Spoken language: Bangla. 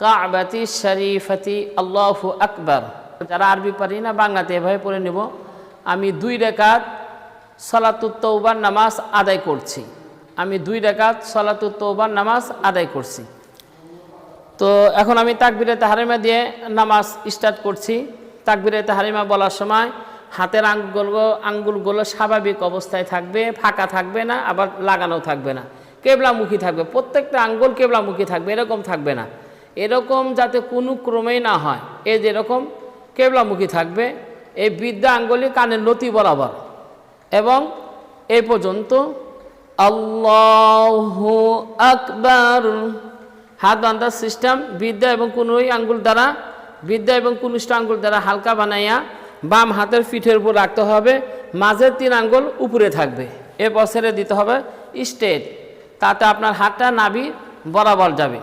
কাবাতি শরীফাতি আল্লাহু আকবার। যারা আরবি পারি না বাংলাতে এভাবে পড়ে নেব। আমি 2 রাকাত সালাতুত তওবার নামাজ আদায় করছি। আমি 2 রাকাত সালাতুত তওবার নামাজ আদায় করছি। তো এখন আমি তাকবীরে তাহরিমা দিয়ে নামাজ স্টার্ট করছি। তাকবীরে তাহরিমা বলার সময় হাতের আঙ্গুলগুলো স্বাভাবিক অবস্থায় থাকবে, ফাঁকা থাকবে না, আবার লাগানো থাকবে না, কেবলামুখী থাকবে। প্রত্যেকটা আঙ্গুল কেবলামুখী থাকবে, এরকম থাকবে না। এরকম যাতে কোনো ক্রমেই না হয়, এই যেরকম কেবলামুখী থাকবে। এই বৃদ্ধা আঙ্গুলি কানের লতি বরাবর এবং এই পর্যন্ত আল্লাহু আকবার। হাত বাঁধার সিস্টেম বৃদ্ধা এবং কনুই আঙ্গুল দ্বারা, বৃদ্ধা এবং কনিষ্ঠ আঙ্গুল দ্বারা হালকা বানাইয়া বাম হাতের পিঠের উপর রাখতে হবে। মাঝের 3 আঙ্গুল উপরে থাকবে, এরপর ছেড়ে দিতে হবে স্ট্রেট। তাতে আপনার হাতটা নাভি বরাবর যাবে।